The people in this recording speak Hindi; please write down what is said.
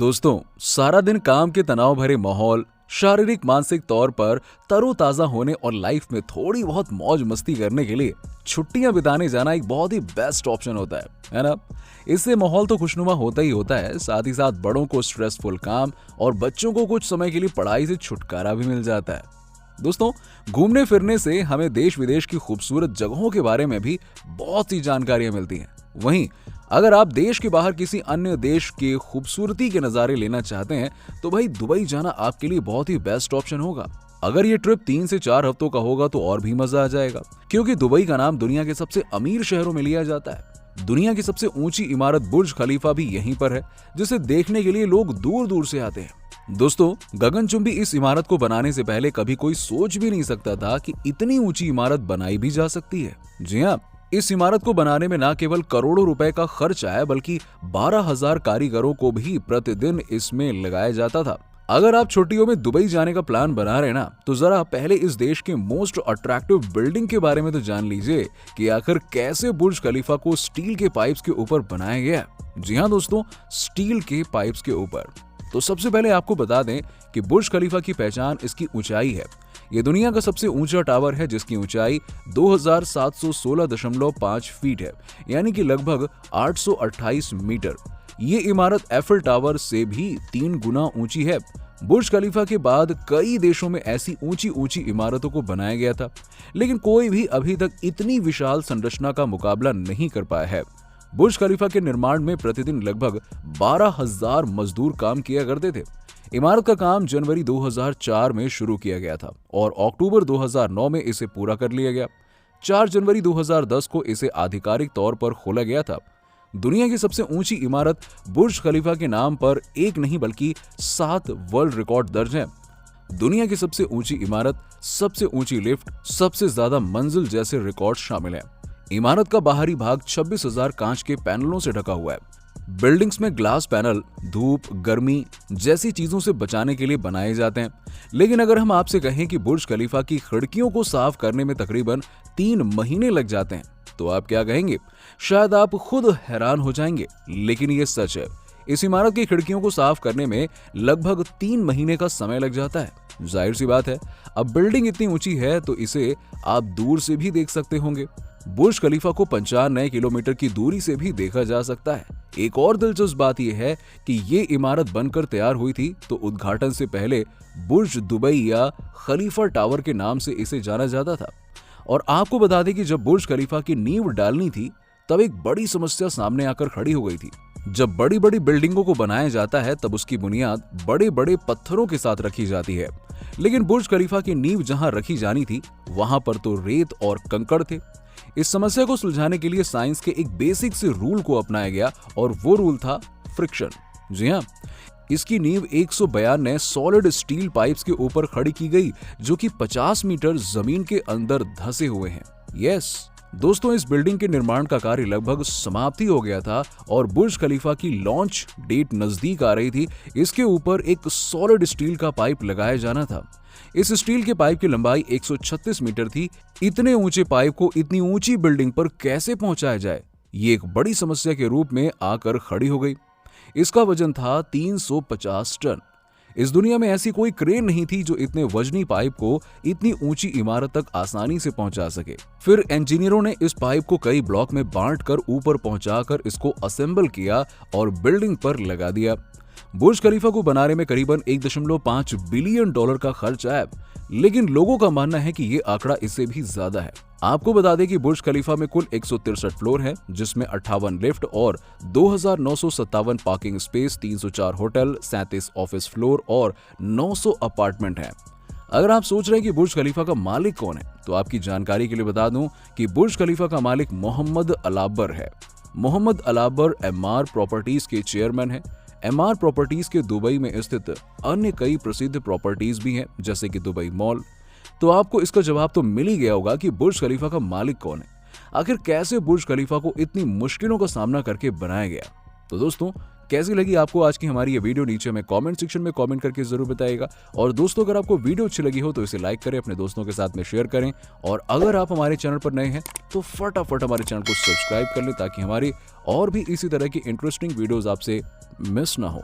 दोस्तों, सारा दिन काम के तनाव भरे माहौल, शारीरिक मानसिक तौर पर तरोताजा होने और लाइफ में थोड़ी बहुत मौज मस्ती करने के लिए छुट्टियां बिताने जाना एक बहुत ही बेस्ट ऑप्शन होता है ना। इससे माहौल तो खुशनुमा होता ही होता है, साथ ही साथ बड़ों को स्ट्रेसफुल काम और बच्चों को कुछ समय के लिए पढ़ाई से छुटकारा भी मिल जाता है। दोस्तों, घूमने फिरने से हमें देश विदेश की खूबसूरत जगहों के बारे में भी बहुत सी जानकारियां मिलती हैं। वहीं अगर आप देश के बाहर किसी अन्य देश के खूबसूरती के नज़ारे लेना चाहते हैं तो भाई दुबई जाना आपके लिए बहुत ही बेस्ट ऑप्शन होगा। अगर ये ट्रिप 3 से 4 हफ्तों का होगा तो और भी मजा आ जाएगा, क्योंकि दुबई का नाम दुनिया के सबसे अमीर शहरों में लिया जाता है। दुनिया की सबसे ऊंची इमारत बुर्ज खलीफा भी यहीं पर है, जिसे देखने के लिए लोग दूर दूर से आते हैं। दोस्तों, गगनचुंबी इस इमारत को बनाने से पहले कभी कोई सोच भी नहीं सकता था कि इतनी ऊंची इमारत बनाई भी जा सकती है। जी हाँ, इस इमारत को बनाने में न केवल करोड़ों रुपए का खर्च आया, बल्कि 12,000 कारीगरों को भी प्रतिदिन इसमें लगाया जाता था। अगर आप छुट्टियों में दुबई जाने का प्लान बना रहे हैं ना, तो जरा पहले इस देश के मोस्ट अट्रैक्टिव बिल्डिंग के बारे में तो जान लीजिए कि आखिर कैसे बुर्ज खलीफा को स्टील के पाइप्स के ऊपर बनाया गया है। जी हाँ दोस्तों, स्टील के पाइप्स के ऊपर। तो सबसे पहले आपको बता दें कि बुर्ज खलीफा की पहचान इसकी ऊंचाई है। ये दुनिया का सबसे ऊंचा टावर है, जिसकी ऊंचाई 2716.5 फीट है, यानी कि लगभग 828 मीटर। ये इमारत एफिल टावर से भी 3 गुना ऊंची है। बुर्ज खलीफा के बाद कई देशों में ऐसी ऊंची ऊंची इमारतों को बनाया गया था, लेकिन कोई भी अभी तक इतनी विशाल संरचना का मुकाबला नहीं कर पाया है। बुर्ज खलीफा के निर्माण में प्रतिदिन लगभग 12,000 मजदूर काम किया करते थे। इमारत का काम जनवरी 2004 में शुरू किया गया था और अक्टूबर 2009 में इसे पूरा कर लिया गया। 4 जनवरी 2010 को इसे आधिकारिक तौर पर खोला गया था। दुनिया की सबसे ऊंची इमारत बुर्ज खलीफा के नाम पर एक नहीं बल्कि 7 वर्ल्ड रिकॉर्ड दर्ज हैं। दुनिया की सबसे ऊंची इमारत, सबसे ऊंची लिफ्ट, सबसे ज्यादा मंजिल जैसे रिकॉर्ड शामिल हैं। इमारत का बाहरी भाग 26,000 कांच के पैनलों से ढका हुआ है। बिल्डिंग्स में ग्लास पैनल धूप, गर्मी जैसी चीजों से बचाने के लिए बनाए जाते हैं। लेकिन अगर हम आपसे कहें कि बुर्ज खलीफा की खिड़कियों को साफ करने में तकरीबन 3 महीने लग जाते हैं, तो आप क्या कहेंगे? शायद आप खुद हैरान हो जाएंगे, लेकिन ये सच है। इस इमारत की खिड़कियों को साफ करने में लगभग 3 महीने का समय लग जाता है। जाहिर सी बात है, अब बिल्डिंग इतनी ऊंची है तो इसे आप दूर से भी देख सकते होंगे। बुर्ज खलीफा को 95 किलोमीटर की दूरी से भी देखा जा सकता है। एक और दिलचस्प बात यह है कि ये इमारत बनकर तैयार हुई थी तो उद्घाटन से पहले बुर्ज दुबई या खलीफा टावर के नाम से इसे जाना जाता था। और आपको बता दें कि जब बुर्ज खलीफा की नींव डालनी थी तब एक बड़ी समस्या सामने आकर खड़ी हो गई थी। जब बड़ी बड़ी बिल्डिंगों को बनाया जाता है तब उसकी बुनियाद बड़े बड़े पत्थरों के साथ रखी जाती है, लेकिन बुर्ज खलीफा की नींव जहां रखी जानी थी वहां पर तो रेत और कंकड़ थे। इस समस्या को सुलझाने के लिए साइंस के एक बेसिक से रूल को अपनाया गया और वो रूल था फ्रिक्शन। जी हाँ, इसकी नींव 192 सॉलिड स्टील पाइप्स के ऊपर खड़ी की गई, जो कि 50 मीटर जमीन के अंदर धंसे हुए हैं। यस दोस्तों, इस बिल्डिंग के निर्माण का कार्य लगभग समाप्ति हो गया था और बुर्ज खलीफा की लॉन्च डेट नजदीक आ रही थी। इसके ऊपर एक सॉलिड स्टील का पाइप लगाया जाना था। इस स्टील के पाइप की लंबाई 136 मीटर थी। इतने ऊंचे पाइप को इतनी ऊंची बिल्डिंग पर कैसे पहुंचाया जाए, ये एक बड़ी समस्या के रूप में आकर खड़ी हो गई। इसका वजन था 350 टन। इस दुनिया में ऐसी कोई क्रेन नहीं थी जो इतने वजनी पाइप को इतनी ऊंची इमारत तक आसानी से पहुंचा सके। फिर इंजीनियरों ने इस पाइप को कई ब्लॉक में बांटकर ऊपर पहुंचाकर इसको असेंबल किया और बिल्डिंग पर लगा दिया। बुर्ज खलीफा को बनाने में करीबन 1.5 बिलियन डॉलर का खर्च आया, लेकिन लोगों का मानना है कि ये आंकड़ा इससे भी ज्यादा है। आपको बता दें कि बुर्ज खलीफा में कुल 163 फ्लोर हैं, जिसमें 58 लिफ्ट और 2,957 parking space, 304 hotel, 37 office floor और 900 अपार्टमेंट हैं। अगर आप सोच रहे हैं कि बुर्ज खलीफा का मालिक कौन है, तो आपकी जानकारी के लिए बता दूं कि बुर्ज खलीफा का मालिक मोहम्मद अलाबर है। मोहम्मद अलाबर एमआर प्रॉपर्टीज के चेयरमैन है। एमआर प्रॉपर्टीज के दुबई में स्थित अन्य कई प्रसिद्ध प्रॉपर्टीज भी हैं, जैसे कि दुबई मॉल। तो आपको इसका जवाब तो मिल ही गया होगा कि बुर्ज खलीफा का मालिक कौन है। आखिर कैसे बुर्ज खलीफा को इतनी मुश्किलों का सामना करके बनाया गया। तो दोस्तों, कैसी लगी आपको आज की हमारी ये वीडियो, नीचे में कमेंट सेक्शन में कमेंट करके जरूर बताइएगा। और दोस्तों, अगर आपको वीडियो अच्छी लगी हो तो इसे लाइक करें, अपने दोस्तों के साथ में शेयर करें। और अगर आप हमारे चैनल पर नए हैं तो फटाफट हमारे चैनल को सब्सक्राइब कर लें, ताकि हमारी और भी इसी तरह की इंटरेस्टिंग वीडियोस आपसे मिस ना हो।